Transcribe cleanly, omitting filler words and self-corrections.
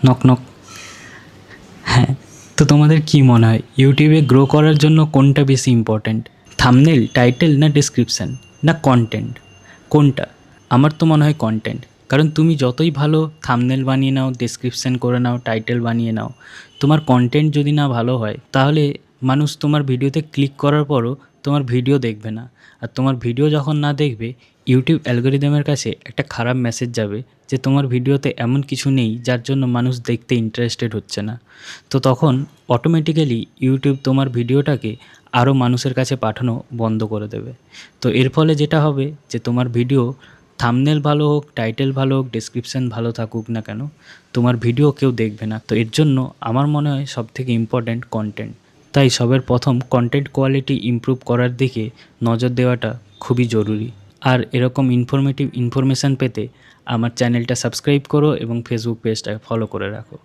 Knock knock. হ্যাঁ, তো তোমাদের কি মনে হয় ইউটিউবে গ্রো করার জন্য কোনটা বেশি ইম্পর্ট্যান্ট? থাম্বনেল, টাইটেল না ডেসক্রিপশান না কন্টেন্ট? কোনটা? আমার তো মনে হয় কন্টেন্ট। কারণ তুমি যতই ভালো থাম্বনেল বানিয়ে নাও, ডেসক্রিপশান করে নাও, টাইটেল বানিয়ে নাও, তোমার কন্টেন্ট যদি না ভালো হয় তাহলে মানুষ তোমার ভিডিওতে ক্লিক করার পরও তোমার ভিডিও দেখবে না। আর তোমার ভিডিও যখন না দেখবে, ইউটিউব অ্যালগরিদমের কাছে একটা খারাপ মেসেজ যাবে যে তোমার ভিডিওতে এমন কিছু নেই যার জন্য মানুষ দেখতে ইন্টারেস্টেড হচ্ছে না। তো তখন অটোমেটিক্যালি ইউটিউব তোমার ভিডিওটাকে আরও মানুষের কাছে পাঠানো বন্ধ করে দেবে। তো এর ফলে যেটা হবে যে তোমার ভিডিও থাম্বনেল ভালো হোক, টাইটেল ভালো হোক, ডেসক্রিপশান ভালো থাকুক না কেন, তোমার ভিডিও কেউ দেখবে না। তো এর জন্য আমার মনে হয় সবথেকে ইম্পর্ট্যান্ট কন্টেন্ট। তাই সবার প্রথম কন্টেন্ট কোয়ালিটি ইমপ্রুভ করার দিকে নজর দেওয়াটা খুবই জরুরি। আর এরকম ইনফরমেটিভ ইনফরমেশান পেতে আমার চ্যানেলটা সাবস্ক্রাইব করো এবং ফেসবুক পেজটা ফলো করে রাখো।